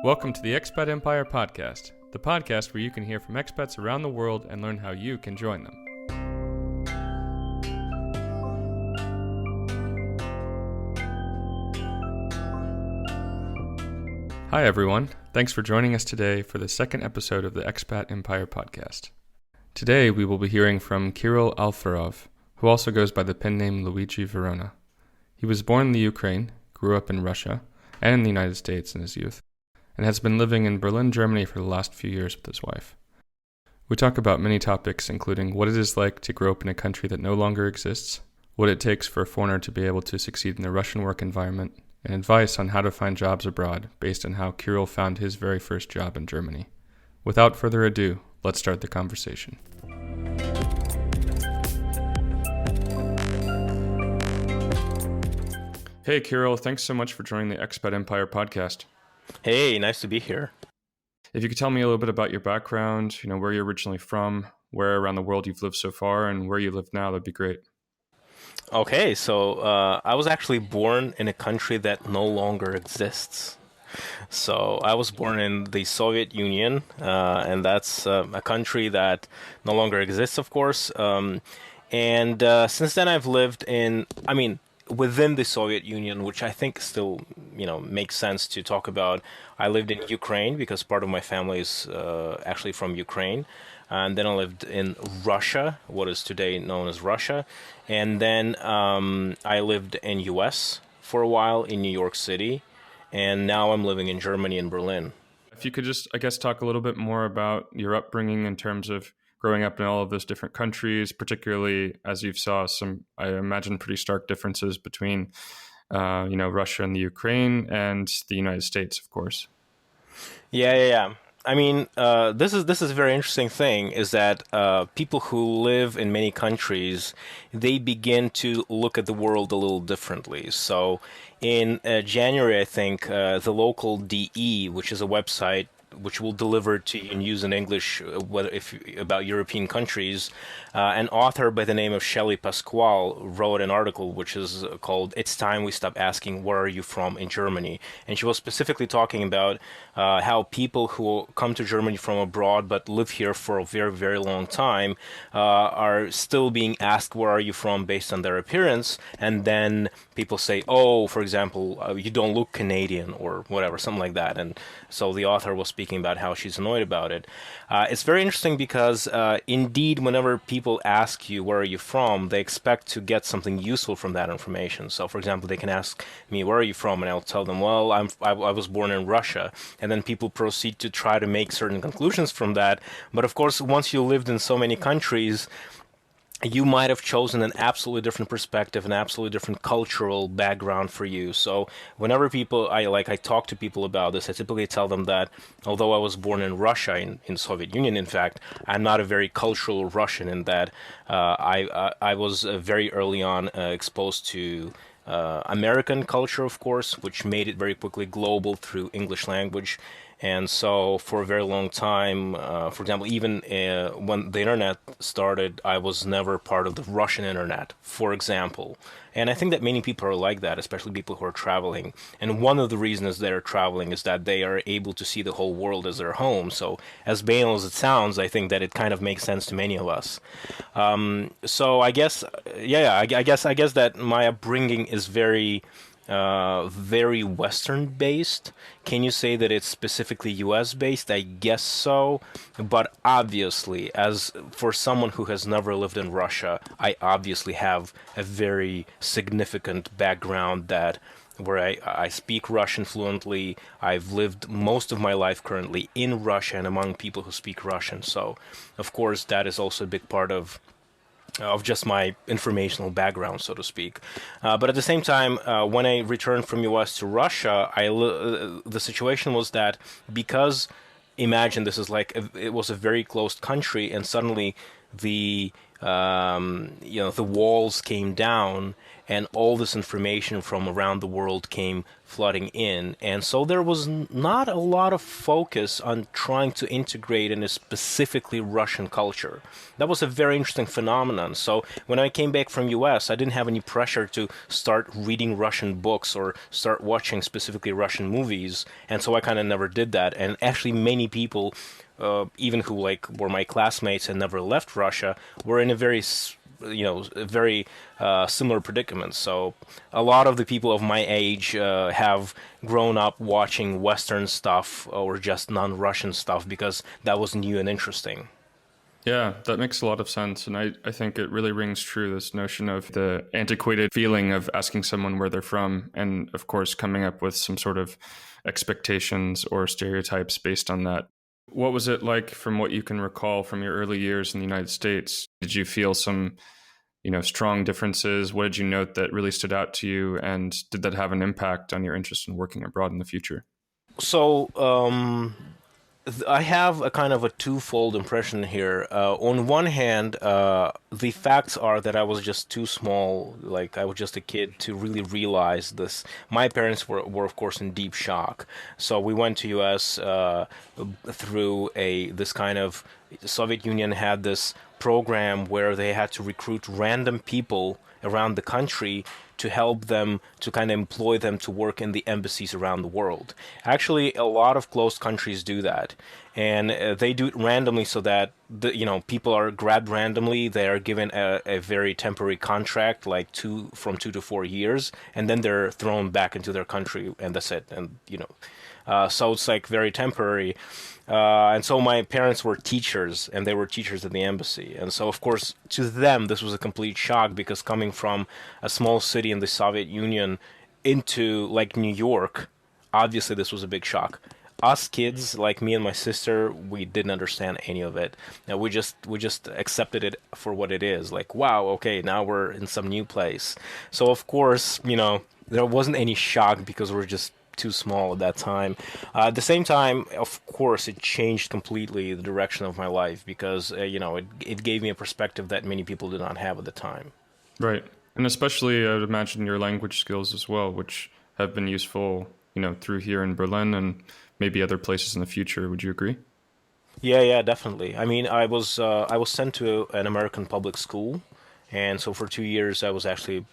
Welcome to the Expat Empire Podcast, the podcast where you can hear from expats around the world and learn how you can join them. Hi everyone, thanks for joining us today for the second episode of the Expat Empire Podcast. Today we will be hearing from Kirill Alferov, who also goes by the pen name Luigi Verona. He was born in the Ukraine, grew up in Russia, and in the United States in his youth, and has been living in Berlin, Germany for the last few years with his wife. We talk about many topics, including what it is like to grow up in a country that no longer exists, what it takes for a foreigner to be able to succeed in the Russian work environment, and advice on how to find jobs abroad based on how Kirill found his very first job in Germany. Without further ado, let's start the conversation. Hey Kirill, thanks so much for joining the Expat Empire Podcast. Hey, nice to be here. If you could tell me a little bit about your background, where you're originally from, where around the world you've lived so far, and where you live now, that'd be great. Okay, so I was actually born in a country that no longer exists. So I was born in the Soviet Union, and that's a country that no longer exists, of course. And since then I've lived within the Soviet Union, which I think still, makes sense to talk about. I lived in Ukraine because part of my family is actually from Ukraine. And then I lived in Russia, what is today known as Russia. And then I lived in US for a while in New York City. And now I'm living in Germany, in Berlin. If you could just, talk a little bit more about your upbringing in terms of growing up in all of those different countries, particularly as you've saw some, I imagine, pretty stark differences between, Russia and the Ukraine and the United States, of course. Yeah. I mean, this is a very interesting thing, is that people who live in many countries, they begin to look at the world a little differently. So in January, I think, the local DE, which is a website which will deliver to you news in English about European countries. An author by the name of Shelley Pasquale wrote an article which is called "It's Time We Stop Asking Where Are You From" in Germany. And she was specifically talking about how people who come to Germany from abroad but live here for a very, very long time are still being asked where are you from based on their appearance. And then people say, oh, for example, you don't look Canadian or whatever, something like that. And so the author was speaking about how she's annoyed about it. It's very interesting because indeed, whenever people ask you where are you from, they expect to get something useful from that information. So, for example, they can ask me where are you from, and I'll tell them, well, I was born in Russia, and then people proceed to try to make certain conclusions from that. But of course, once you lived in so many countries, you might have chosen an absolutely different perspective, an absolutely different cultural background for you. So whenever I talk to people about this, I typically tell them that although I was born in Russia, in Soviet Union, in fact, I'm not a very cultural Russian in that I was very early on exposed to American culture, of course, which made it very quickly global through English language. And so for a very long time, for example, even when the internet started, I was never part of the Russian internet, for example. And I think that many people are like that, especially people who are traveling. And one of the reasons they're traveling is that they are able to see the whole world as their home. So as banal as it sounds, I think that it kind of makes sense to many of us. So I guess, I guess that my upbringing is very Western based. Can you say that it's specifically US based? I guess so. But obviously, as for someone who has never lived in Russia, I obviously have a very significant background where I speak Russian fluently. I've lived most of my life currently in Russia and among people who speak Russian. So, of course, that is also a big part of just my informational background, so to speak. But at the same time, when I returned from US to Russia, the situation was that because, imagine this is it was a very closed country, and suddenly the walls came down, and all this information from around the world came flooding in. And so there was not a lot of focus on trying to integrate in a specifically Russian culture. That was a very interesting phenomenon. So when I came back from US, I didn't have any pressure to start reading Russian books or start watching specifically Russian movies. And so I kind of never did that. And actually many people, even who like were my classmates and never left Russia, were in a very very similar predicament. So a lot of the people of my age have grown up watching Western stuff or just non-Russian stuff because that was new and interesting. Yeah, that makes a lot of sense. And I think it really rings true, this notion of the antiquated feeling of asking someone where they're from, and of course, coming up with some sort of expectations or stereotypes based on that. What was it like from what you can recall from your early years in the United States? Did you feel some, strong differences? What did you note that really stood out to you? And did that have an impact on your interest in working abroad in the future? So I have a kind of a twofold impression here. On one hand, the facts are that I was just too small, like I was just a kid to really realize this. My parents were of course in deep shock. So we went to US through this kind of Soviet Union had this program where they had to recruit random people around the country to help them, to kind of employ them to work in the embassies around the world. Actually, a lot of closed countries do that, and they do it randomly so that people are grabbed randomly. They are given a very temporary contract, like from 2 to 4 years, and then they're thrown back into their country, and that's it. And so it's like very temporary. And so my parents were teachers, and they were teachers at the embassy. And so, of course, to them, this was a complete shock because coming from a small city in the Soviet Union into like New York, obviously this was a big shock. Us kids, like me and my sister, we didn't understand any of it. Now we just accepted it for what it is. Like, wow, okay, now we're in some new place. So of course, there wasn't any shock because we're just too small at that time. At the same time, of course, it changed completely the direction of my life because it gave me a perspective that many people did not have at the time. Right. And especially, I would imagine your language skills as well, which have been useful, through here in Berlin and maybe other places in the future. Would you agree? Yeah, definitely. I mean, I was sent to an American public school, and so for 2 years I was actually,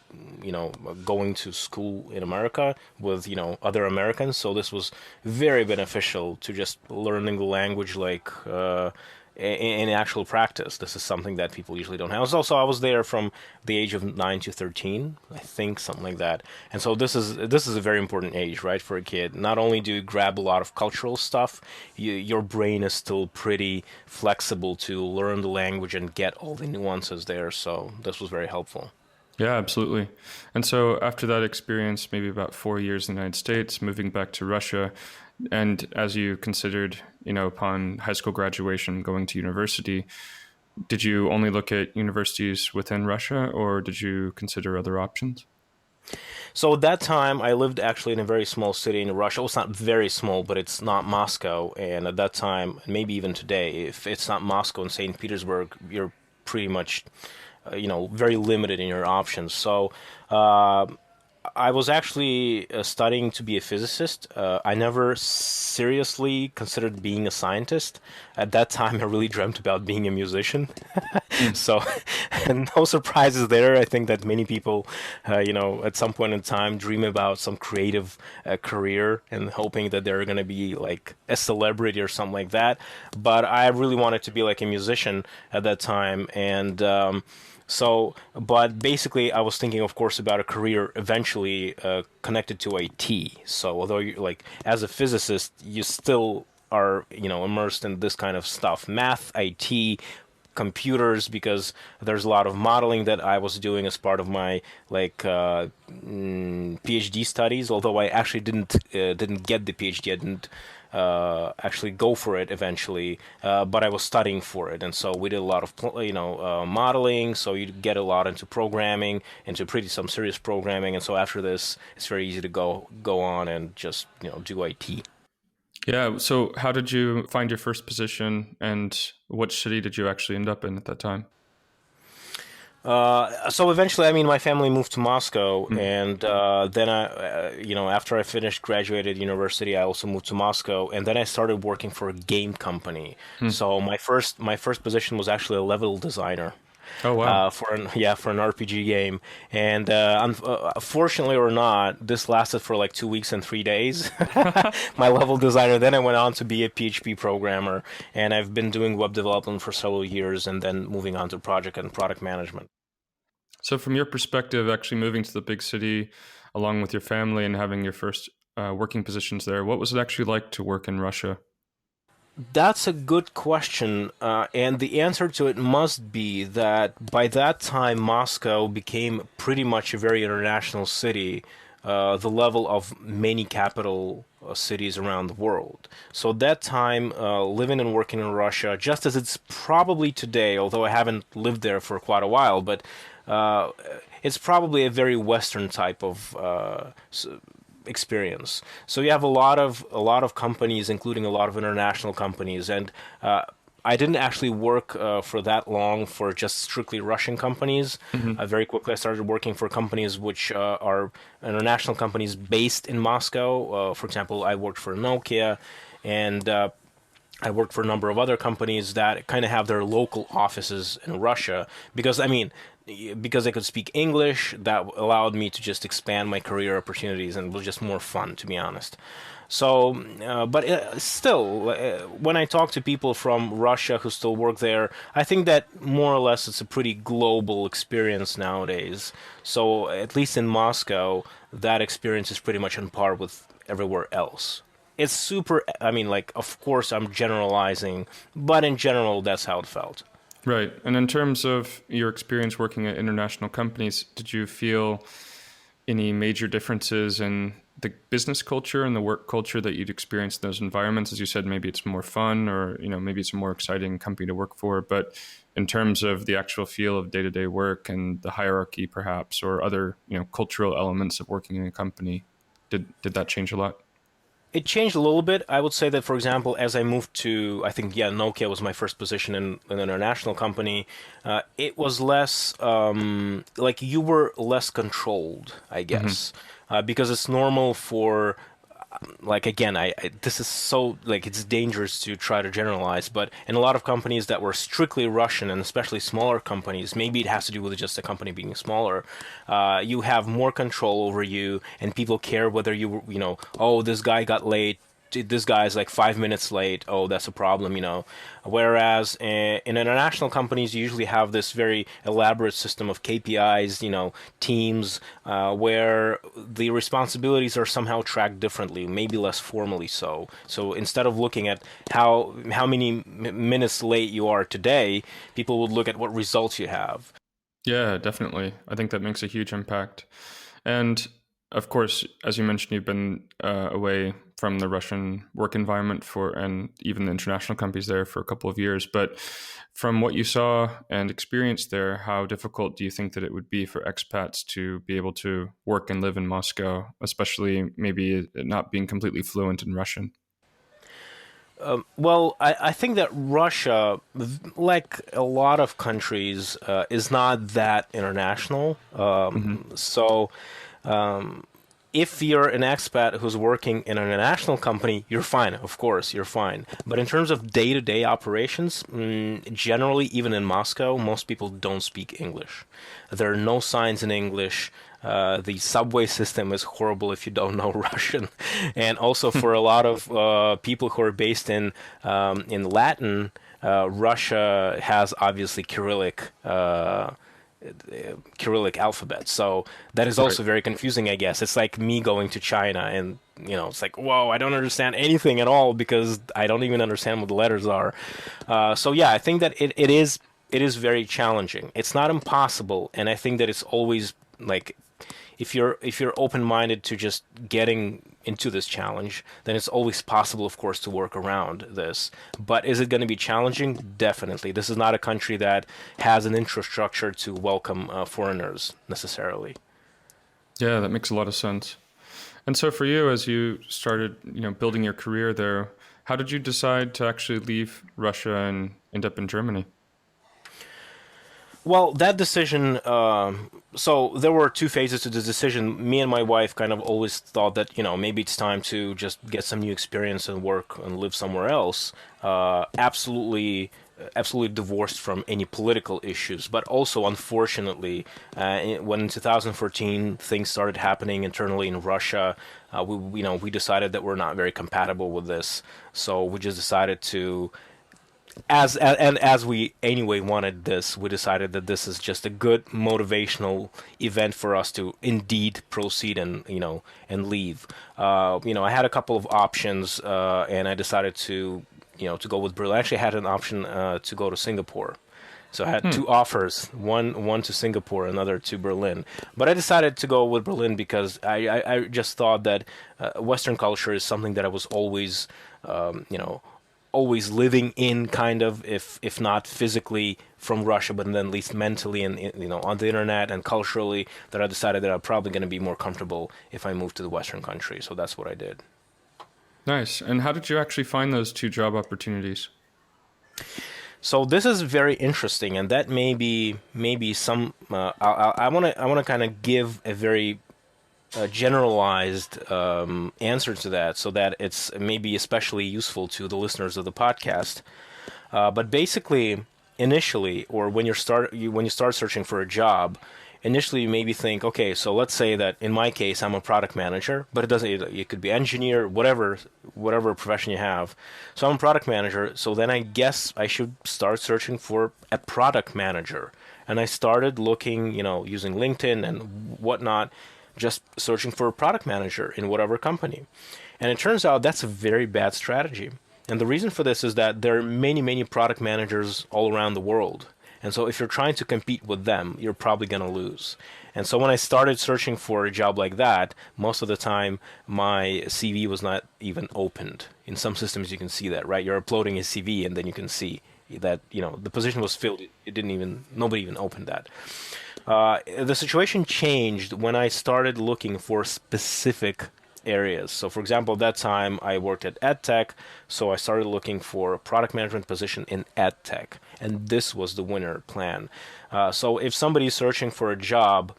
going to school in America with other Americans. So this was very beneficial to just learning the language, like in actual practice. This is something that people usually don't have. I was there from the age of 9 to 13, I think, something like that. And so this is a very important age, right, for a kid. Not only do you grab a lot of cultural stuff, your brain is still pretty flexible to learn the language and get all the nuances there. So this was very helpful. Yeah, absolutely. And so after that experience, maybe about 4 years in the United States, moving back to Russia, and as you considered, upon high school graduation, going to university, did you only look at universities within Russia, or did you consider other options? So at that time, I lived actually in a very small city in Russia. Well, it's not very small, but it's not Moscow. And at that time, maybe even today, if it's not Moscow and St. Petersburg, you're pretty much, very limited in your options. So I was actually studying to be a physicist. I never seriously considered being a scientist. At that time, I really dreamt about being a musician. So, no surprises there. I think that many people, at some point in time, dream about some creative career and hoping that they're going to be like a celebrity or something like that. But I really wanted to be like a musician at that time, and but basically, I was thinking, of course, about a career eventually connected to IT. So, although you like as a physicist, you still are, immersed in this kind of stuff, math, IT, computers, because there's a lot of modeling that I was doing as part of my PhD studies. Although I actually didn't get the PhD, I didn't actually go for it eventually, but I was studying for it, and so we did a lot of modeling. So you get a lot into programming, into some serious programming, and so after this, it's very easy to go on and just do IT. Yeah. So how did you find your first position, and what city did you actually end up in at that time? So eventually, I mean, my family moved to Moscow, Mm. and then after I finished graduated university, I also moved to Moscow, and then I started working for a game company. Hmm. So my first position was actually a level designer Oh, wow. for an RPG game, and fortunately or not, this lasted for like 2 weeks and 3 days. My level designer. Then I went on to be a PHP programmer, and I've been doing web development for several years, and then moving on to project and product management. So, from your perspective, actually moving to the big city along with your family and having your first working positions there, what was it actually like to work in Russia? That's a good question, and the answer to it must be that by that time Moscow became pretty much a very international city, the level of many capital cities around the world. So at that time, living and working in Russia, just as it's probably today, although I haven't lived there for quite a while, but uh, it's probably a very Western type of experience. So you have a lot of companies, including a lot of international companies, and I didn't actually work for that long for just strictly Russian companies. Hmm. Very quickly, I started working for companies which are international companies based in Moscow. For example, I worked for Nokia, and I worked for a number of other companies that kind of have their local offices in Russia because because I could speak English, that allowed me to just expand my career opportunities and it was just more fun, to be honest. So, but still, when I talk to people from Russia who still work there, I think that more or less it's a pretty global experience nowadays. So, at least in Moscow, that experience is pretty much on par with everywhere else. It's super, I mean, like, of course, I'm generalizing, but in general, that's how it felt. Right. And in terms of your experience working at international companies, did you feel any major differences in the business culture and the work culture that you'd experienced in those environments? As you said, maybe it's more fun or, maybe it's a more exciting company to work for. But in terms of the actual feel of day-to-day work and the hierarchy perhaps, or other, cultural elements of working in a company, did that change a lot? It changed a little bit. I would say that, for example, as I moved to, I think, yeah, Nokia was my first position in an international company. It was less, like you were less controlled, I Hmm. guess, because it's normal for like again this is so like it's dangerous to try to generalize, but in a lot of companies that were strictly Russian, and especially smaller companies, maybe it has to do with just the company being smaller, you have more control over you and people care whether oh, this guy got late, this guy's like 5 minutes late. Oh, that's a problem. Whereas in international companies, you usually have this very elaborate system of KPIs, teams, where the responsibilities are somehow tracked differently, maybe less formally so. So instead of looking at how many minutes late you are today, people would look at what results you have. Yeah, definitely. I think that makes a huge impact. And of course, as you mentioned, you've been away from the Russian work environment and even the international companies there for a couple of years. But from what you saw and experienced there, how difficult do you think that it would be for expats to be able to work and live in Moscow, especially maybe not being completely fluent in Russian? Well, I think that Russia, like a lot of countries, is not that international. Hmm. So if you're an expat who's working in an international company, you're fine. Of course, you're fine. But in terms of day-to-day operations, generally, even in Moscow, most people don't speak English. There are no signs in English. The subway system is horrible if you don't know Russian, and also for a lot of people who are based in Latin, Russia has obviously Cyrillic alphabet. So that is Right. also very confusing, I guess. It's like me going to China and, it's like, whoa, I don't understand anything at all because I don't even understand what the letters are. So yeah, I think that it is very challenging. It's not impossible, and I think that it's always like if you're open-minded to just getting into this challenge, then it's always possible, of course, to work around this. But is it going to be challenging? Definitely. This is not a country that has an infrastructure to welcome foreigners necessarily. Yeah, that makes a lot of sense. And so for you, as you started, building your career there, how did you decide to actually leave Russia and end up in Germany? Well, that decision. So there were two phases to the decision. Me and my wife kind of always thought that maybe it's time to just get some new experience and work and live somewhere else. Absolutely divorced from any political issues. But also, unfortunately, when in 2014 things started happening internally in Russia, we decided that we're not very compatible with this. So we just decided to as we anyway wanted this, we decided that this is just a good motivational event for us to indeed proceed and and leave. I had a couple of options, and I decided to go with Berlin. I actually had an option to go to Singapore. So I had two offers, one to Singapore, another to Berlin. But I decided to go with Berlin because I just thought that Western culture is something that I was always, always living in, kind of, if not physically from Russia, but then at least mentally and on the internet and culturally, that I decided that I'm probably going to be more comfortable if I moved to the Western country. So that's what I did. Nice. And how did you actually find those two job opportunities? So this is very interesting, and that maybe some. I want to kind of give a very generalized answer to that, so that it's maybe especially useful to the listeners of the podcast. But basically, initially, or when you start searching for a job, initially you maybe think, okay, so let's say that in my case I'm a product manager, but it could be engineer, whatever profession you have. So I'm a product manager, so then I guess I should start searching for a product manager. And I started looking, using LinkedIn and whatnot, just searching for a product manager in whatever company. And it turns out that's a very bad strategy. And the reason for this is that there are many, many product managers all around the world. And so if you're trying to compete with them, you're probably going to lose. And so when I started searching for a job like that, most of the time my CV was not even opened. In some systems you can see that, right? You're uploading a CV and then you can see that, the position was filled. Nobody even opened that. The situation changed when I started looking for specific areas. So, for example, at that time I worked at EdTech, so I started looking for a product management position in EdTech, and this was the winner plan. So, if somebody's searching for a job,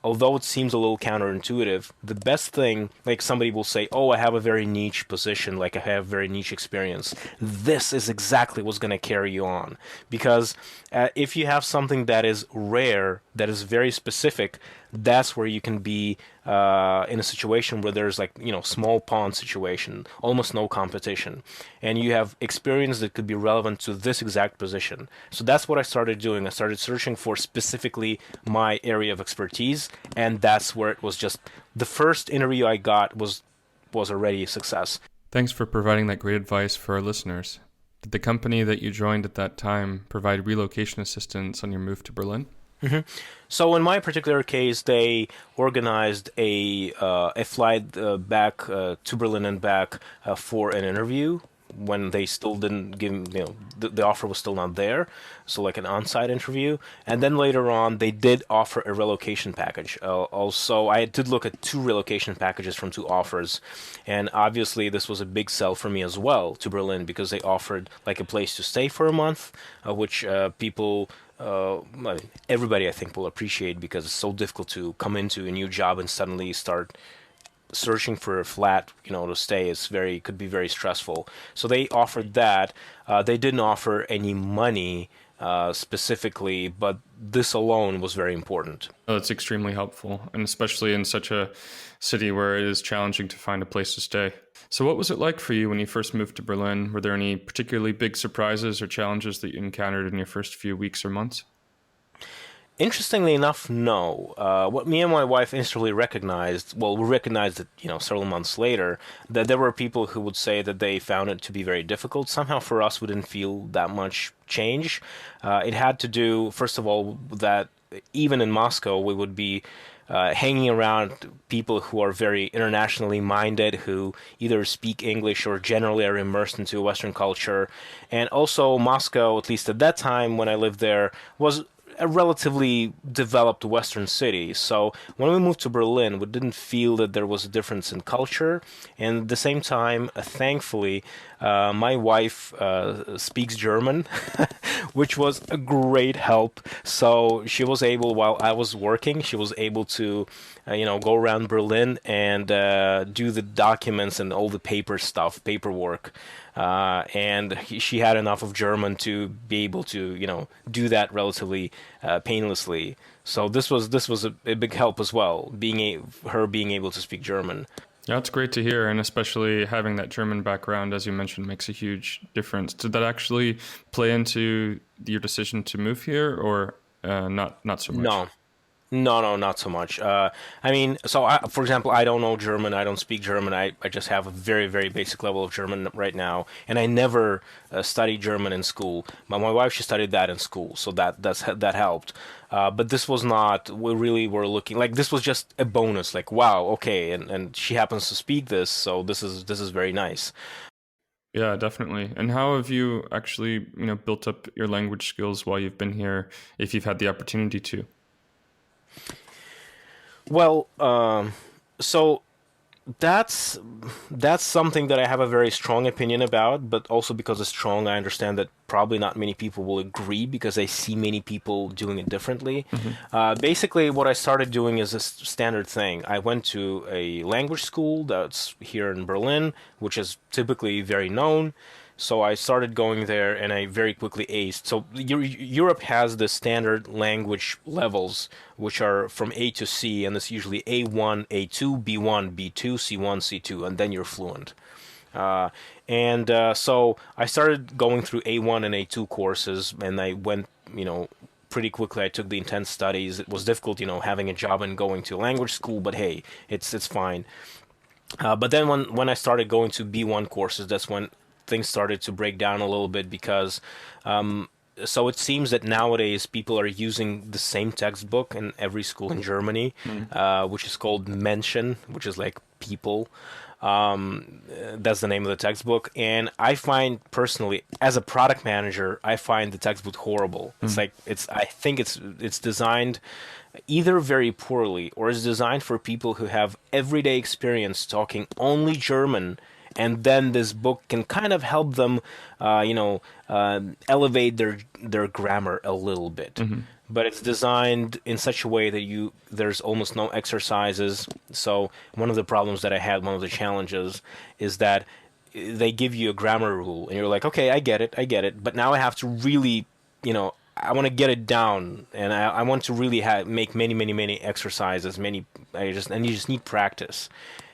although it seems a little counterintuitive, the best thing, like somebody will say, oh, I have a very niche position, like I have very niche experience. This is exactly what's going to carry you on. Because if you have something that is rare, that is very specific, that's where you can be in a situation where there's small pond situation, almost no competition, and you have experience that could be relevant to this exact position. So that's what I started doing. I started searching for specifically my area of expertise, and that's where it was just the first interview I got was already a success. Thanks for providing that great advice for our listeners. Did the company that you joined at that time provide relocation assistance on your move to Berlin? Mm-hmm. So in my particular case, they organized a flight back to Berlin and back for an interview when they still didn't give, the offer was still not there. So like an on-site interview. And then later on, they did offer a relocation package. Also, I did look at two relocation packages from two offers. And obviously, this was a big sell for me as well to Berlin because they offered like a place to stay for a month, which people... everybody I think will appreciate because it's so difficult to come into a new job and suddenly start searching for a flat, to stay. Could be very stressful. So they offered that. They didn't offer any money specifically, but this alone was very important. Oh, that's extremely helpful, and especially in such a city where it is challenging to find a place to stay. So what was it like for you when you first moved to Berlin? Were there any particularly big surprises or challenges that you encountered in your first few weeks or months? Interestingly enough, no. What me and my wife instantly recognized, we recognized it, several months later, that there were people who would say that they found it to be very difficult. Somehow for us, we didn't feel that much change. It had to do, first of all, that even in Moscow, we would be hanging around people who are very internationally minded, who either speak English or generally are immersed into Western culture. And also Moscow, at least at that time when I lived there, was a relatively developed Western city. So when we moved to Berlin, we didn't feel that there was a difference in culture. And at the same time, thankfully, my wife speaks German, which was a great help. So she was able, while I was working, she was able to, go around Berlin and do the documents and all the paperwork. And she had enough of German to be able to, do that relatively painlessly. So this was a big help as well, her being able to speak German. Yeah, it's great to hear, and especially having that German background, as you mentioned, makes a huge difference. Did that actually play into your decision to move here, or not so much? No. No, not so much. For example, I don't know German. I don't speak German. I just have a very, very basic level of German right now. And I never studied German in school. My wife, she studied that in school, so that helped. But this was not, we really were looking, like, this was just a bonus. Like, wow, okay, and she happens to speak this, so this is very nice. Yeah, definitely. And how have you actually, built up your language skills while you've been here, if you've had the opportunity to? Well, so that's something that I have a very strong opinion about, but also because it's strong, I understand that probably not many people will agree because I see many people doing it differently. Basically, what I started doing is a standard thing. I went to a language school that's here in Berlin, which is typically very known. So I started going there, and I very quickly aced. So Europe has the standard language levels, which are from A to C, and it's usually A1, A2, B1, B2, C1, C2, and then you're fluent. So I started going through A1 and A2 courses, and I went, pretty quickly. I took the intense studies. It was difficult, having a job and going to language school, but hey, it's fine. But then when I started going to B1 courses, that's when things started to break down a little bit because so it seems that nowadays people are using the same textbook in every school in Germany, which is called Menschen, which is like people. That's the name of the textbook. And I find personally, as a product manager, I find the textbook horrible. I think it's designed either very poorly or is designed for people who have everyday experience talking only German, and then this book can kind of help them, elevate their grammar a little bit. But it's designed in such a way that there's almost no exercises. So one of the problems that I had, one of the challenges, is that they give you a grammar rule, and you're like, okay, I get it. But now I have to really, I want to get it down, and I want to really make many exercises. And you just need practice.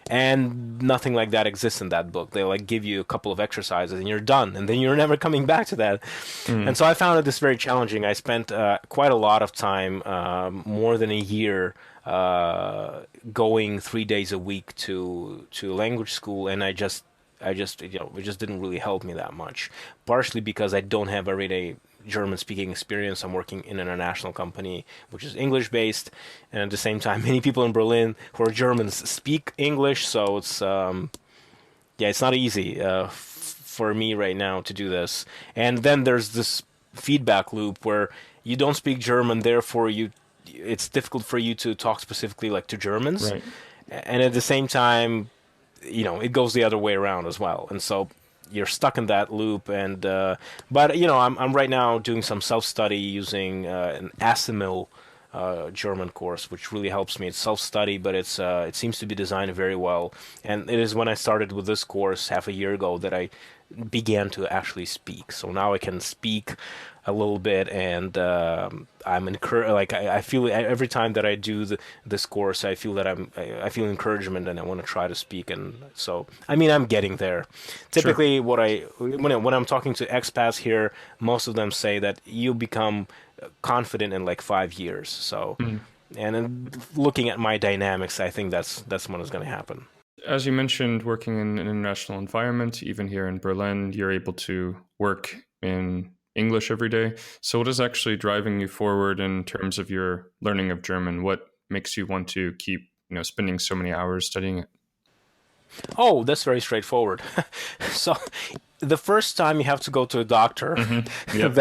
And nothing like that exists in that book. They give you a couple of exercises and you're done, and then you're never coming back to that. And so I found this very challenging. I spent quite a lot of time, more than a year, going 3 days a week to language school, and it just didn't really help me that much. Partially because I don't have everyday German speaking experience. I'm working in an international company which is English based, and at the same time many people in Berlin who are Germans speak English, so it's it's not easy for me right now to do this. And then there's this feedback loop where you don't speak German, therefore it's difficult for you to talk specifically like to Germans, right. And at the same time, it goes the other way around as well, and so you're stuck in that loop. And but I'm right now doing some self-study using an Asimil German course, which really helps me. It's self-study, but it seems to be designed very well. And it is when I started with this course half a year ago that I began to actually speak. So now I can speak a little bit, and I'm encouraged. Like I feel every time that I do this course, I feel that I feel encouragement, and I want to try to speak. And so, I'm getting there. Typically, Sure. when I'm talking to expats here, most of them say that you become confident in like 5 years. So, and then looking at my dynamics, I think that's when it's going to happen. As you mentioned, working in an international environment, even here in Berlin, you're able to work in English every day. So what is actually driving you forward in terms of your learning of German? What makes you want to keep, spending so many hours studying it? Oh, that's very straightforward. So the first time you have to go to a doctor. Yep.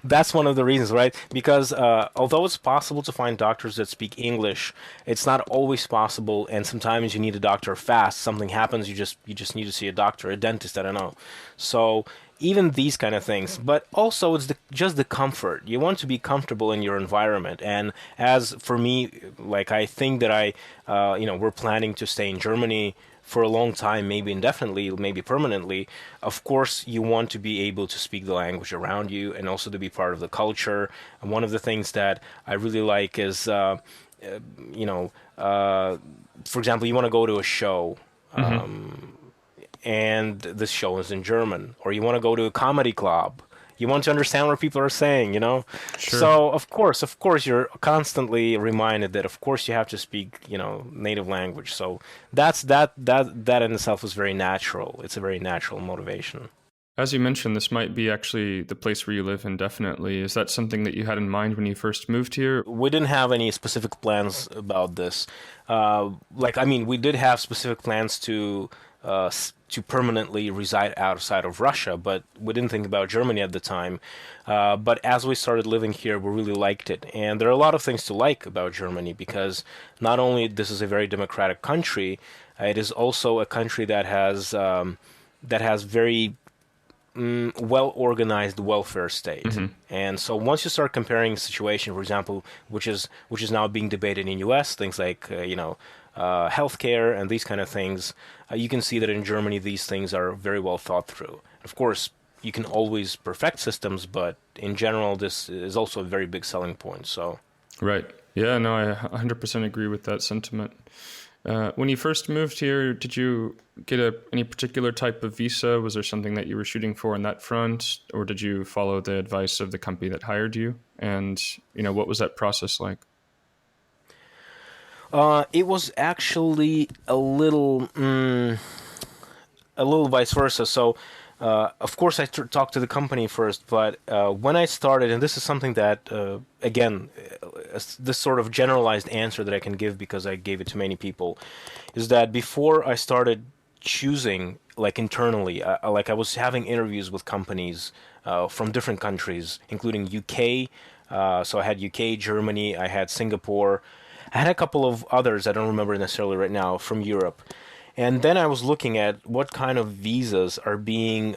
That's one of the reasons, right? Because although it's possible to find doctors that speak English, it's not always possible, and sometimes you need a doctor fast. Something happens, you just need to see a doctor, a dentist, I don't know. So even these kind of things, but also it's just the comfort. You want to be comfortable in your environment, and as for me, like I think that we're planning to stay in Germany for a long time, maybe indefinitely, maybe permanently. Of course, you want to be able to speak the language around you and also to be part of the culture. And one of the things that I really like is, you know, for example, you want to go to a show. And this show is in German, or you want to go to a comedy club. You want to understand what people are saying, you know? Sure. So, of course, you're constantly reminded that, of course, you have to speak, native language. So that in itself is very natural. It's a very natural motivation. As you mentioned, this might be actually the place where you live indefinitely. Is that something that you had in mind when you first moved here? We didn't have any specific plans about this. We did have specific plans to permanently reside outside of Russia, but we didn't think about Germany at the time. But as we started living here, we really liked it. And there are a lot of things to like about Germany, because not only this is a very democratic country, it is also a country that has very well-organized welfare state. And so once you start comparing the situation, for example, which is now being debated in U.S., things like healthcare and these kind of things, you can see that in Germany these things are very well thought through. Of course, you can always perfect systems, but in general, this is also a very big selling point. So, right, yeah, no, I 100% agree with that sentiment. When you first moved here, did you get any particular type of visa? Was there something that you were shooting for on that front, or did you follow the advice of the company that hired you? And what was that process like? It was actually a little vice versa. So, of course, I talked to the company first, but when I started, and this is something that, again, this sort of generalized answer that I can give because I gave it to many people, is that before I started choosing, like internally, I was having interviews with companies from different countries, including UK. So I had UK, Germany, I had Singapore. I had a couple of others I don't remember necessarily right now from Europe. And then I was looking at what kind of visas are being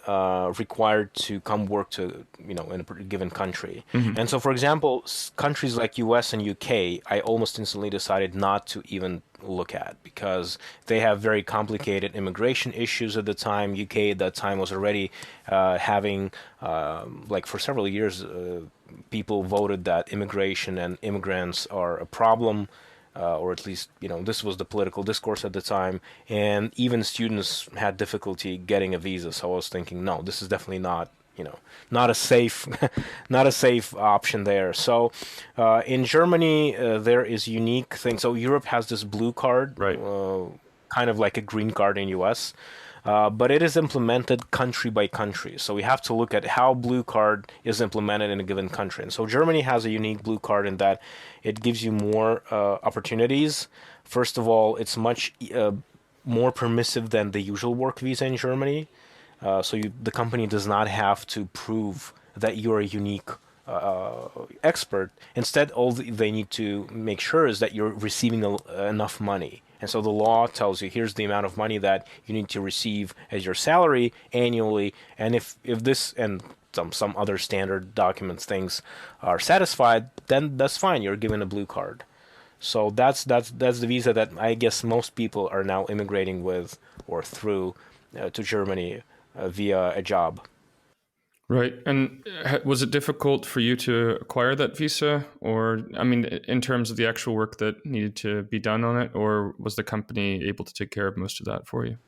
required to come work to, in a given country. And so, for example, countries like US and UK, I almost instantly decided not to even look at, because they have very complicated immigration issues at the time. UK at that time was already having, for several years, people voted that immigration and immigrants are a problem. Or at least, this was the political discourse at the time, and even students had difficulty getting a visa. So I was thinking, no, this is definitely not, not a safe, not a safe option there. So in Germany, there is unique thing. So Europe has this blue card, Right. Kind of like a green card in US. But it is implemented country by country. So we have to look at how blue card is implemented in a given country. And so Germany has a unique blue card in that it gives you more opportunities. First of all, it's much more permissive than the usual work visa in Germany. So the company does not have to prove that you're a unique expert. Instead, all they need to make sure is that you're receiving enough money. And so the law tells you, here's the amount of money that you need to receive as your salary annually. And if this and some other standard documents things are satisfied, then that's fine. You're given a blue card. So that's the visa that I guess most people are now immigrating with or through to Germany via a job. Right. And was it difficult for you to acquire that visa? Or, in terms of the actual work that needed to be done on it, or was the company able to take care of most of that for you?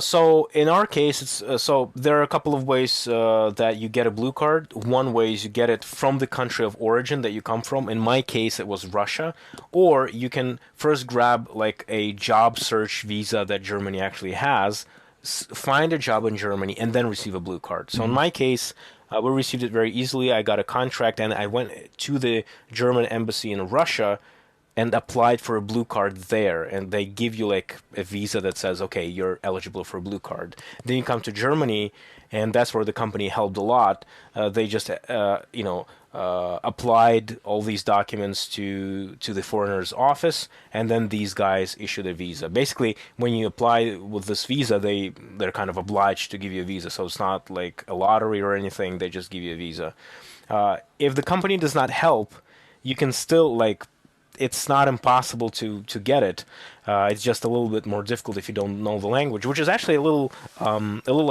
So in our case, so there are a couple of ways that you get a blue card. One way is you get it from the country of origin that you come from. In my case, it was Russia. Or you can first grab like a job search visa that Germany actually has, find a job in Germany, and then receive a blue card. So in my case, we received it very easily. I got a contract, and I went to the German embassy in Russia and applied for a blue card there, and they give you like a visa that says, okay, you're eligible for a blue card. Then you come to Germany, and that's where the company helped a lot. They just, applied all these documents to the foreigner's office, and then these guys issued a visa. Basically, when you apply with this visa, they're kind of obliged to give you a visa. So it's not like a lottery or anything. They just give you a visa. If the company does not help, you can still like it's not impossible to get it. It's just a little bit more difficult if you don't know the language, which is actually a little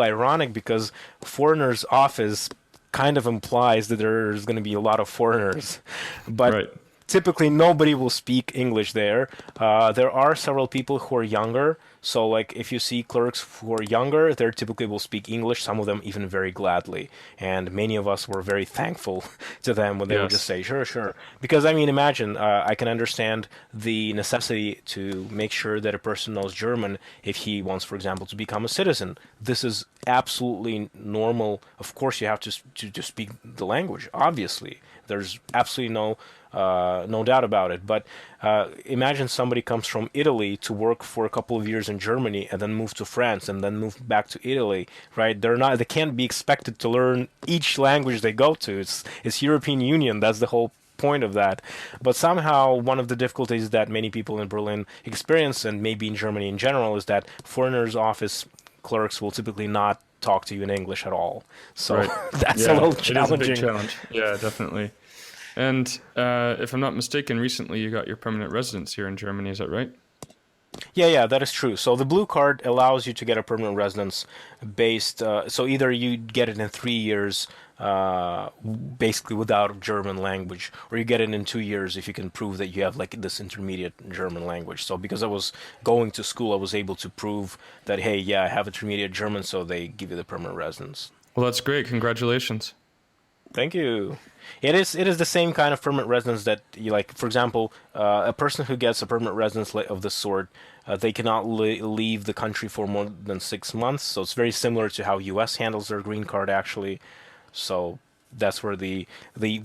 ironic because foreigners office kind of implies that there's going to be a lot of foreigners, but Right. typically nobody will speak English there. There are several people who are younger. So, like, if you see clerks who are younger, they typically will speak English, some of them even very gladly. And many of us were very thankful to them when they would just Yes. say, sure, sure. Because, I mean, imagine, I can understand the necessity to make sure that a person knows German if he wants, for example, to become a citizen. This is absolutely normal. Of course, you have to speak the language, obviously. There's absolutely no doubt about it. But imagine somebody comes from Italy to work for a couple of years in Germany and then move to France and then move back to Italy, right? They can't be expected to learn each language they go to. It's European Union. That's the whole point of that. But somehow one of the difficulties that many people in Berlin experience, and maybe in Germany in general, is that foreigners' office clerks will typically not talk to you in English at all. So Right. that's a Yeah, little it is a big challenging. challenge. Yeah, definitely. And if I'm not mistaken, recently you got your permanent residence here in Germany. Is that right? Yeah, that is true. So the blue card allows you to get a permanent residence based. So either you get it in 3 years, basically without German language, or you get it in 2 years if you can prove that you have like this intermediate German language. So because I was going to school, I was able to prove that hey, yeah, I have intermediate German, so they give you the permanent residence. Well, that's great. Congratulations. Thank you. It is the same kind of permanent residence that you like. For example, a person who gets a permanent residence of this sort, they cannot leave the country for more than 6 months. So it's very similar to how U.S. handles their green card, actually. So that's where the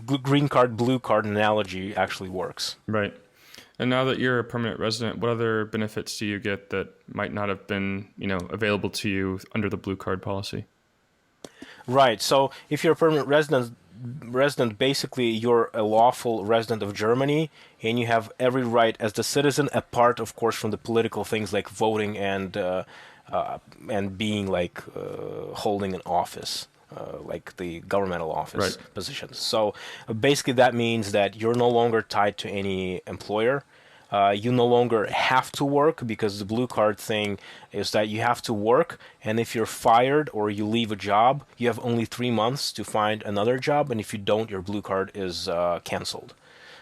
green card blue card analogy actually works. Right. And now that you're a permanent resident, what other benefits do you get that might not have been, available to you under the blue card policy? Right. So if you're a permanent resident, basically you're a lawful resident of Germany, and you have every right as the citizen, apart, of course, from the political things like voting and being like holding an office. Like the governmental office Right. positions. So basically, that means that you're no longer tied to any employer. You no longer have to work because the blue card thing is that you have to work, and if you're fired or you leave a job, you have only 3 months to find another job, and if you don't, your blue card is canceled.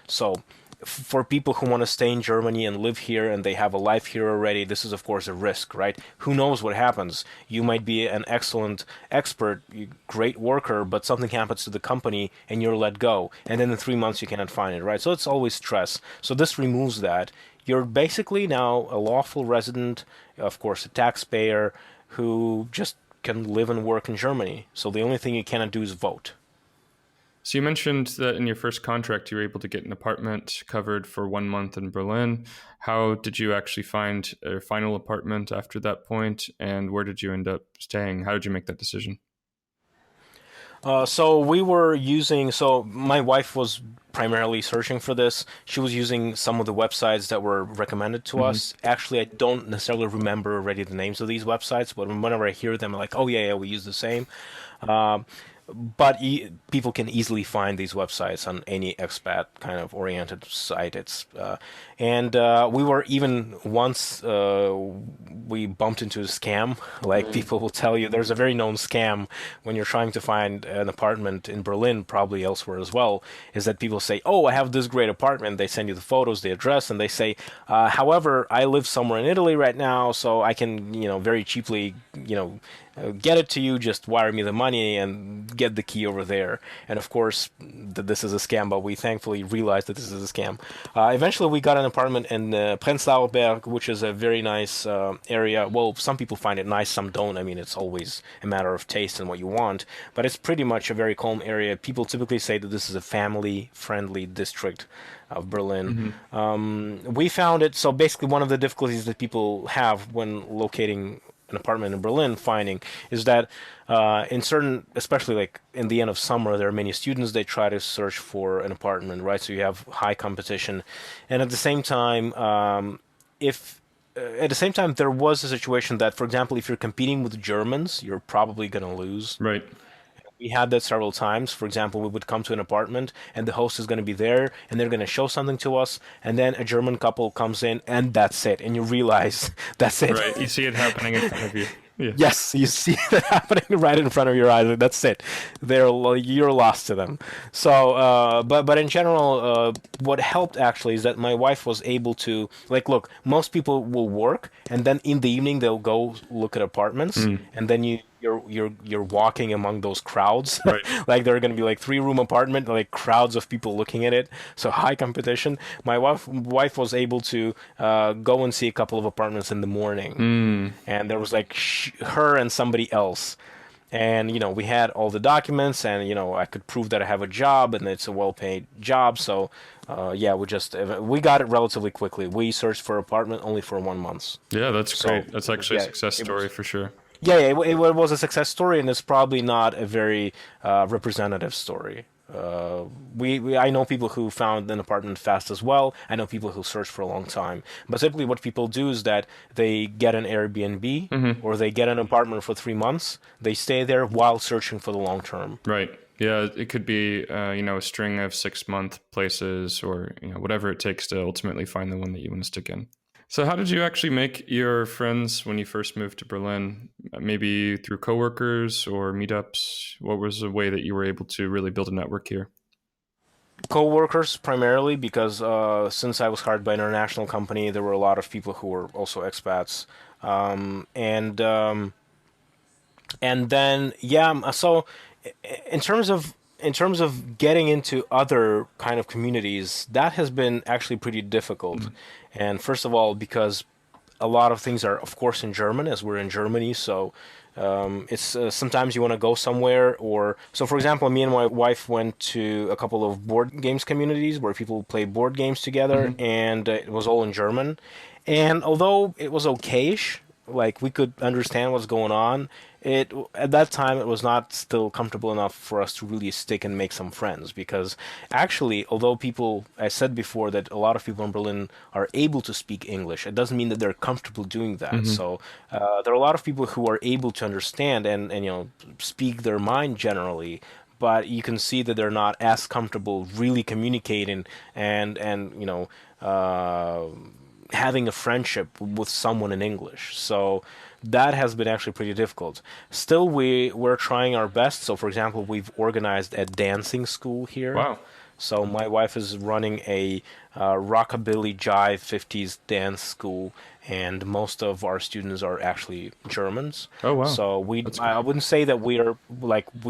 So for people who want to stay in Germany and live here and they have a life here already, this is of course a risk, right? Who knows what happens? You might be an excellent expert, great worker, but something happens to the company and you're let go. And then in 3 months you cannot find it, right? So it's always stress. So this removes that. You're basically now a lawful resident, of course, a taxpayer who just can live and work in Germany. So the only thing you cannot do is vote. So you mentioned that in your first contract, you were able to get an apartment covered for 1 month in Berlin. How did you actually find a final apartment after that point, and where did you end up staying? How did you make that decision? So we were using, so my wife was primarily searching for this. She was using some of the websites that were recommended to Hmm. us. Actually, I don't necessarily remember already the names of these websites, but whenever I hear them, I'm like, oh yeah, we use the same. Um, but people can easily find these websites on any expat kind of oriented site. And we were even once we bumped into a scam. Like people will tell you, there's a very known scam when you're trying to find an apartment in Berlin, probably elsewhere as well. Is that people say, "Oh, I have this great apartment." They send you the photos, the address, and they say, "However, I live somewhere in Italy right now, so I can, very cheaply, get it to you, just wire me the money and get the key over there. And of course, this is a scam, but we thankfully realized that this is a scam. Eventually, we got an apartment in Prenzlauer Berg, which is a very nice area. Well, some people find it nice, some don't. I mean, it's always a matter of taste and what you want, but it's pretty much a very calm area. People typically say that this is a family-friendly district of Berlin. We found it, so basically one of the difficulties that people have when locating an apartment in Berlin finding is that in certain, especially like in the end of summer, there are many students, they try to search for an apartment, right? So you have high competition. And at the same time, if at the same time, there was a situation that, for example, if you're competing with Germans, you're probably going to lose. Right. We had that several times. For example, we would come to an apartment and the host is going to be there and they're going to show something to us, and then a German couple comes in and that's it. And you realize that's it. Right. You see it happening in front of you. Yeah. Yes, you see that happening right in front of your eyes. That's it. You're lost to them. So, but in general, what helped actually is that my wife was able to, like, look, most people will work and then in the evening they'll go look at apartments, and then you're walking among those crowds. Right. Like there are going to be like 3-room apartment, like crowds of people looking at it. So high competition. My wife was able to go and see a couple of apartments in the morning, and there was like her and somebody else. And we had all the documents, and I could prove that I have a job and it's a well-paid job. So yeah, we got it relatively quickly. We searched for apartment only for 1 month. Yeah, that's So, great. That's actually a yeah, success story for sure. yeah, it was a success story, and it's probably not a very representative story. I know people who found an apartment fast as well. I know people who search for a long time. But typically, what people do is that they get an Airbnb or they get an apartment for 3 months. They stay there while searching for the long term. Right. Yeah, it could be a string of 6-month places, or whatever it takes to ultimately find the one that you want to stick in. So how did you actually make your friends when you first moved to Berlin? Maybe through coworkers or meetups? What was the way that you were able to really build a network here? Co-workers primarily, because since I was hired by an international company, there were a lot of people who were also expats. And then yeah, so in terms of getting into other kind of communities, that has been actually pretty difficult. And first of all, because a lot of things are, of course, in German, as we're in Germany. So it's sometimes you want to go somewhere, or so. For example, me and my wife went to a couple of board games communities where people play board games together, and it was all in German. And although it was okayish, like we could understand what's going on, it at that time it was not still comfortable enough for us to really stick and make some friends, because actually, although people, I said before that a lot of people in Berlin are able to speak English, it doesn't mean that they're comfortable doing that. So there are a lot of people who are able to understand and speak their mind generally, but you can see that they're not as comfortable really communicating and having a friendship with someone in English. So that has been actually pretty difficult. Still, we're trying our best. So, for example, we've organized a dancing school here. Wow. So my wife is running a rockabilly jive 50s dance school, and most of our students are actually Germans. Oh, wow. So I wouldn't say that we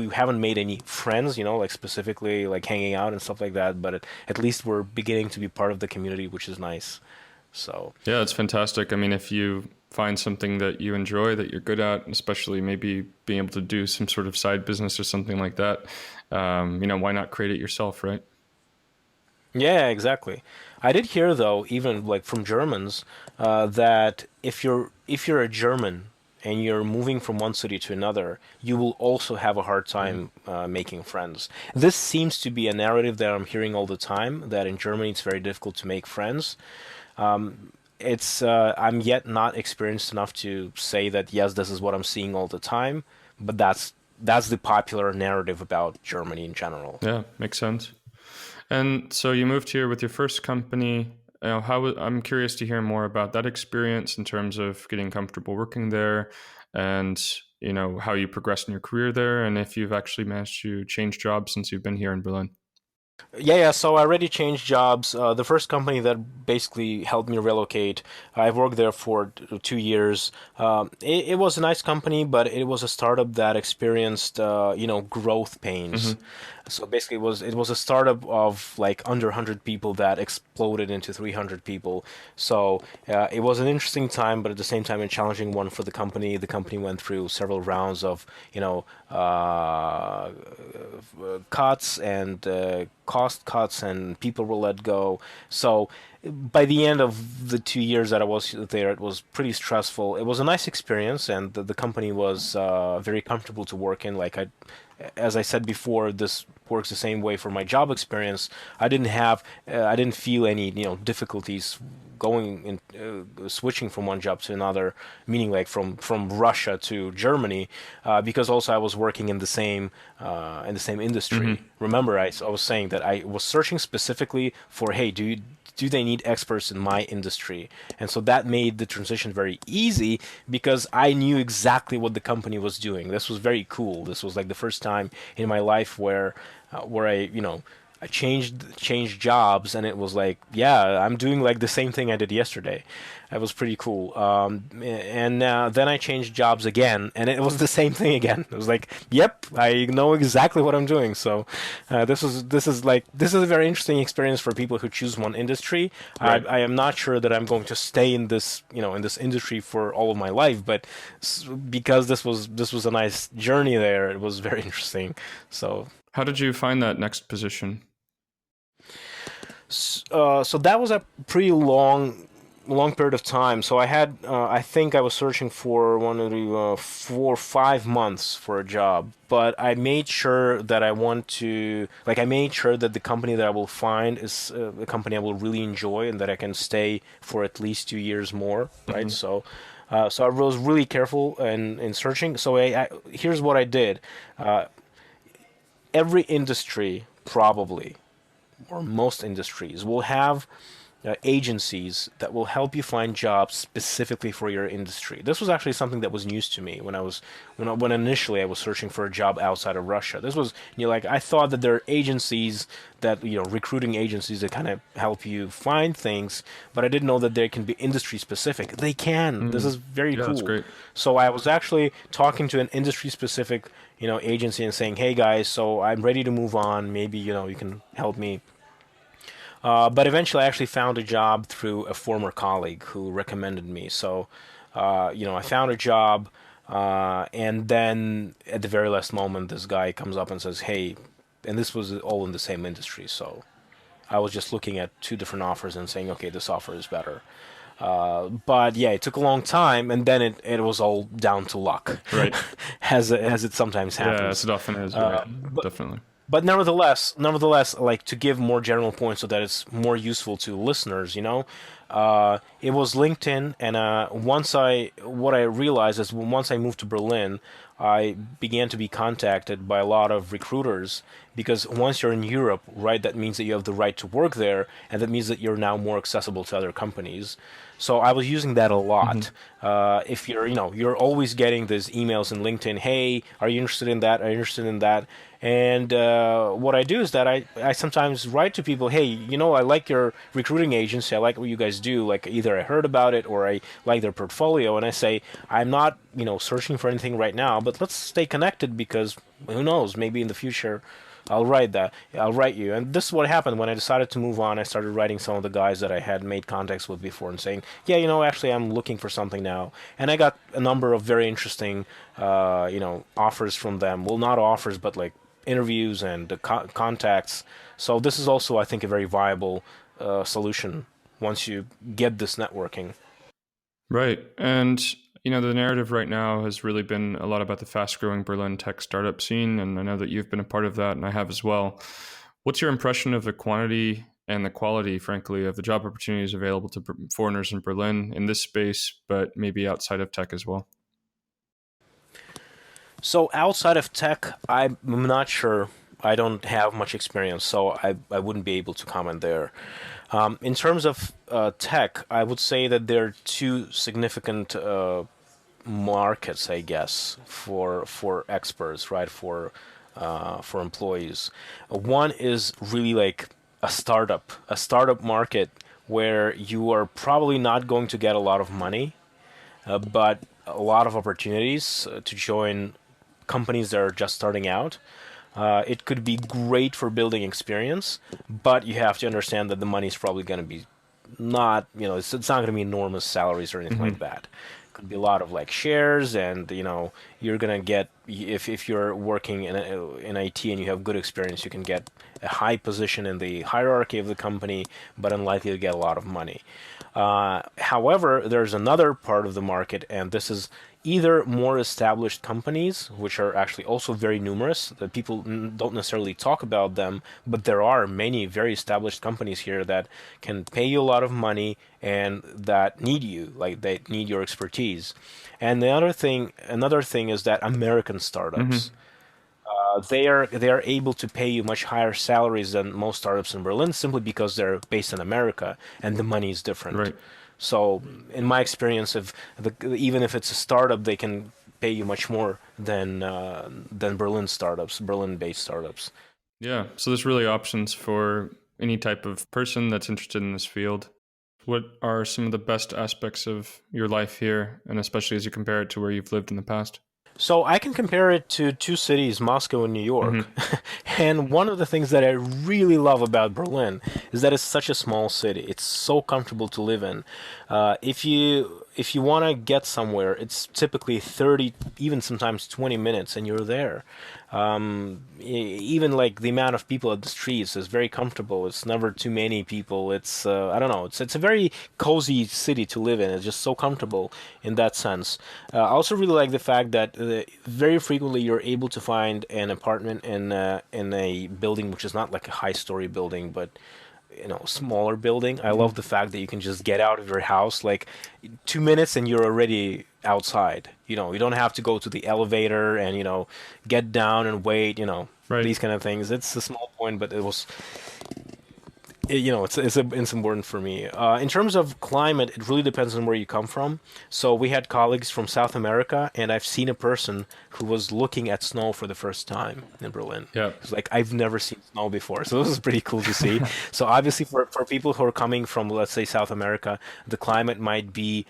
haven't made any friends, like specifically like hanging out and stuff like that, but at least we're beginning to be part of the community, which is nice. So yeah, it's fantastic. I mean, if you find something that you enjoy, that you're good at, especially maybe being able to do some sort of side business or something like that, why not create it yourself, right? yeah, exactly. I did hear though, even like from Germans, that if you're a German and you're moving from one city to another, you will also have a hard time making friends. This seems to be a narrative that I'm hearing all the time, that in Germany it's very difficult to make friends. I'm yet not experienced enough to say that yes, this is what I'm seeing all the time, but that's the popular narrative about Germany in general. Yeah, makes sense. And so you moved here with your first company. I'm curious to hear more about that experience in terms of getting comfortable working there, and how you progressed in your career there, and if you've actually managed to change jobs since you've been here in Berlin. Yeah. So I already changed jobs. The first company that basically helped me relocate, I worked there for 2 years. It was a nice company, but it was a startup that experienced, growth pains. Hmm. So basically, it was a startup of like under 100 people that exploded into 300 people. So it was an interesting time, but at the same time, a challenging one for the company. The company went through several rounds of, cuts and cost cuts, and people were let go. So by the end of the 2 years that I was there, it was pretty stressful. It was a nice experience, and the company was very comfortable to work in. As I said before, this works the same way for my job experience. I didn't feel any difficulties going in switching from one job to another, meaning like from Russia to Germany, because also I was working in the same industry. Hmm. Remember, I was saying that I was searching specifically for, hey, do they need experts in my industry? And so that made the transition very easy because I knew exactly what the company was doing. This was very cool. This was like the first time in my life where I changed jobs, and it was like, yeah, I'm doing like the same thing I did yesterday. That was pretty cool. And then I changed jobs again, and it was the same thing again. It was like, yep, I know exactly what I'm doing. So this is a very interesting experience for people who choose one industry. Right. I am not sure that I'm going to stay in this in this industry for all of my life, but because this was a nice journey there, it was very interesting. So How did you find that next position? so that was a pretty long period of time. So I think I was searching for 4 or 5 months for a job, but I made sure that I made sure that the company that I will find is a company I will really enjoy and that I can stay for at least 2 years more, right? Hmm. So I was really careful in searching. So here's what I did. Every industry probably, or most industries, will have agencies that will help you find jobs specifically for your industry. This was actually something that was news to me when initially I was searching for a job outside of Russia. This was like I thought that there are agencies that recruiting agencies that kind of help you find things, but I didn't know that they can be industry specific. They can. This Mm. is very Yeah, that's cool. great. So I was actually talking to an industry specific agency and saying, hey guys, so I'm ready to move on. Maybe you can help me. But eventually, I actually found a job through a former colleague who recommended me. So, I found a job, and then at the very last moment, this guy comes up and says, "Hey," and this was all in the same industry. So, I was just looking at two different offers and saying, "Okay, this offer is better." But yeah, it took a long time, and then it was all down to luck, Right. as it sometimes Yeah, as happens. it often is. Right. But Definitely. but nevertheless, like to give more general points so that it's more useful to listeners, it was LinkedIn, and what I realized is once I moved to Berlin, I began to be contacted by a lot of recruiters because once you're in Europe, right, that means that you have the right to work there, and that means that you're now more accessible to other companies. So I was using that a Hmm. lot. If you're always getting these emails in LinkedIn, hey, are you interested in that? Are you interested in that? And what I do is that I sometimes write to people, hey, I like your recruiting agency. I like what you guys do. Like either I heard about it or I like their portfolio. And I say, I'm not, searching for anything right now, but let's stay connected because who knows, maybe in the future I'll write you. And this is what happened when I decided to move on. I started writing some of the guys that I had made contacts with before and saying, yeah, actually, I'm looking for something now. And I got a number of very interesting, offers from them. Well, not offers, but like interviews and contacts. So this is also, I think, a very viable solution once you get this networking. Right. And, the narrative right now has really been a lot about the fast growing Berlin tech startup scene. And I know that you've been a part of that, and I have as well. What's your impression of the quantity and the quality, frankly, of the job opportunities available to foreigners in Berlin in this space, but maybe outside of tech as well? So outside of tech, I'm not sure. I don't have much experience, so I wouldn't be able to comment there. In terms of tech, I would say that there are two significant markets, I guess, for experts, right? For for employees. One is really like a startup market where you are probably not going to get a lot of money, but a lot of opportunities to join companies that are just starting out. It could be great for building experience, but you have to understand that the money is probably going to be not, it's not going to be enormous salaries or anything like that. Could be a lot of like shares, and you're gonna get, if you're working in IT and you have good experience, you can get a high position in the hierarchy of the company, but unlikely to get a lot of money. However, there's another part of the market, and this is either more established companies, which are actually also very numerous, that people don't necessarily talk about them, but there are many very established companies here that can pay you a lot of money and that need you, like they need your expertise. And another thing is that American startups, they are able to pay you much higher salaries than most startups in Berlin, simply because they're based in America and the money is different. Right. So, in my experience, even if it's a startup, they can pay you much more than Berlin-based startups. Yeah. So there's really options for any type of person that's interested in this field. What are some of the best aspects of your life here, and especially as you compare it to where you've lived in the past? So I can compare it to two cities, Moscow and New York. And one of the things that I really love about Berlin is that it's such a small city. It's so comfortable to live in. If you want to get somewhere, it's typically 30, even sometimes 20 minutes, and you're there. Even like the amount of people at the streets is very comfortable. It's never too many people. It's I don't know. It's a very cozy city to live in. It's just so comfortable in that sense. I also really like the fact that very frequently you're able to find an apartment in a building which is not like a high-story building, but smaller building. I love the fact that you can just get out of your house like 2 minutes and you're already outside. You don't have to go to the elevator and get down and wait. Right. These kind of things. It's a small point, but it's important for me. In terms of climate, it really depends on where you come from. So we had colleagues from South America, and I've seen a person who was looking at snow for the first time in Berlin. Yeah. It's like, I've never seen snow before. So this is pretty cool to see. So obviously for people who are coming from, let's say, South America, the climate might be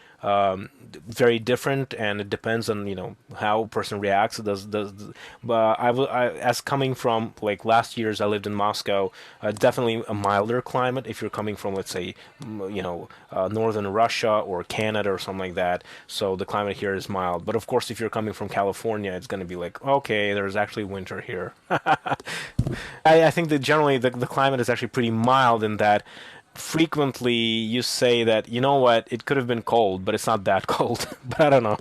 very different, and it depends on how a person reacts. But as coming from like last year's, I lived in Moscow. Definitely a milder climate if you're coming from, let's say, northern Russia or Canada or something like that. So the climate here is mild. But of course, if you're coming from California, it's going to be like, okay, there's actually winter here. I think that generally the climate is actually pretty mild in that. Frequently you say that, it could have been cold, but it's not that cold. But I don't know.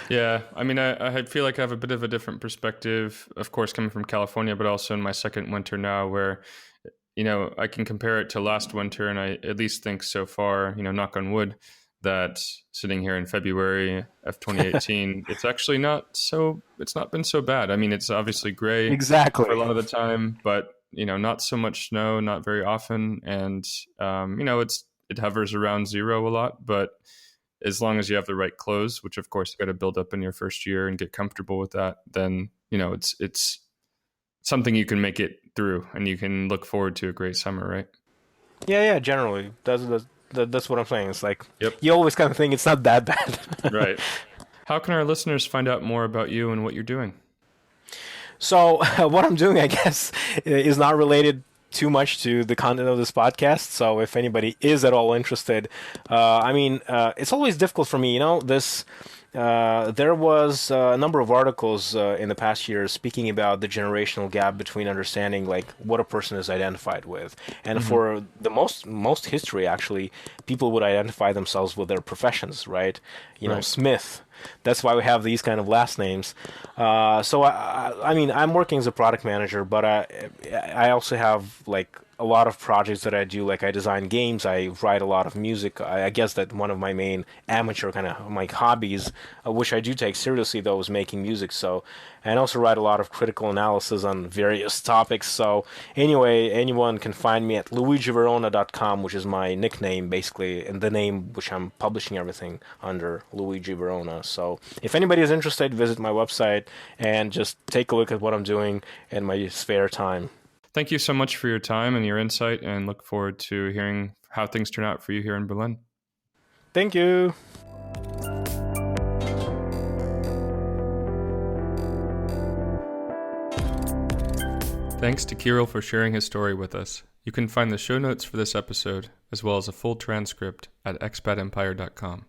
Yeah, I mean, I feel like I have a bit of a different perspective, of course, coming from California, but also in my second winter now, where I can compare it to last winter, and I at least think so far, knock on wood, that sitting here in February of 2018, it's not been so bad. I mean, it's obviously gray Exactly for a lot of the time, but not so much snow, not very often. And, it hovers around zero a lot, but as long as you have the right clothes, which of course you got to build up in your first year and get comfortable with that, then, it's something you can make it through and you can look forward to a great summer, right? Yeah, generally. That's what I'm saying. It's like, Yep. You always kind of think it's not that bad. Right. How can our listeners find out more about you and what you're doing? So what I'm doing, I guess, is not related too much to the content of this podcast. So if anybody is at all interested, it's always difficult for me. There was a number of articles in the past years speaking about the generational gap between understanding like what a person is identified with, and for the most history, actually, people would identify themselves with their professions, right? Right. Smith. That's why we have these kind of last names. So I'm working as a product manager, but I also have like a lot of projects that I do, like I design games, I write a lot of music. I guess that one of my main amateur kind of like hobbies, which I do take seriously though, is making music. So, and also write a lot of critical analysis on various topics. So anyway, anyone can find me at luigiverona.com, which is my nickname basically, and the name which I'm publishing everything under, Luigi Verona. So if anybody is interested, visit my website and just take a look at what I'm doing in my spare time. Thank you so much for your time and your insight, and look forward to hearing how things turn out for you here in Berlin. Thank you. Thanks to Kirill for sharing his story with us. You can find the show notes for this episode, as well as a full transcript, at expatempire.com.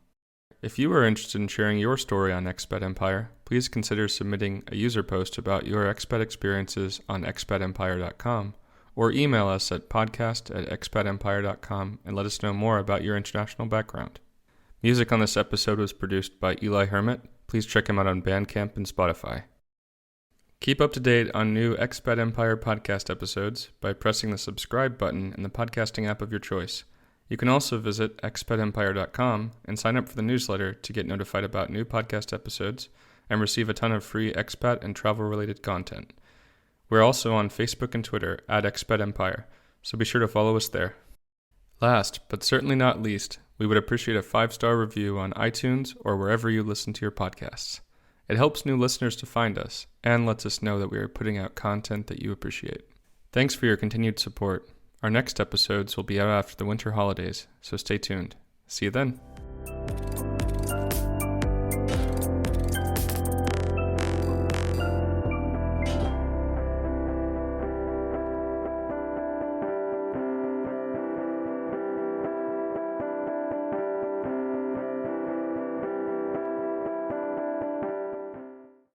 If you are interested in sharing your story on Expat Empire, please consider submitting a user post about your expat experiences on expatempire.com, or email us at podcast@expatempire.com and let us know more about your international background. Music on this episode was produced by Eli Hermit. Please check him out on Bandcamp and Spotify. Keep up to date on new Expat Empire podcast episodes by pressing the subscribe button in the podcasting app of your choice. You can also visit expatempire.com and sign up for the newsletter to get notified about new podcast episodes and receive a ton of free expat and travel-related content. We're also on Facebook and Twitter at Expat Empire, so be sure to follow us there. Last, but certainly not least, we would appreciate a 5-star review on iTunes or wherever you listen to your podcasts. It helps new listeners to find us and lets us know that we are putting out content that you appreciate. Thanks for your continued support. Our next episodes will be out after the winter holidays, so stay tuned. See you then.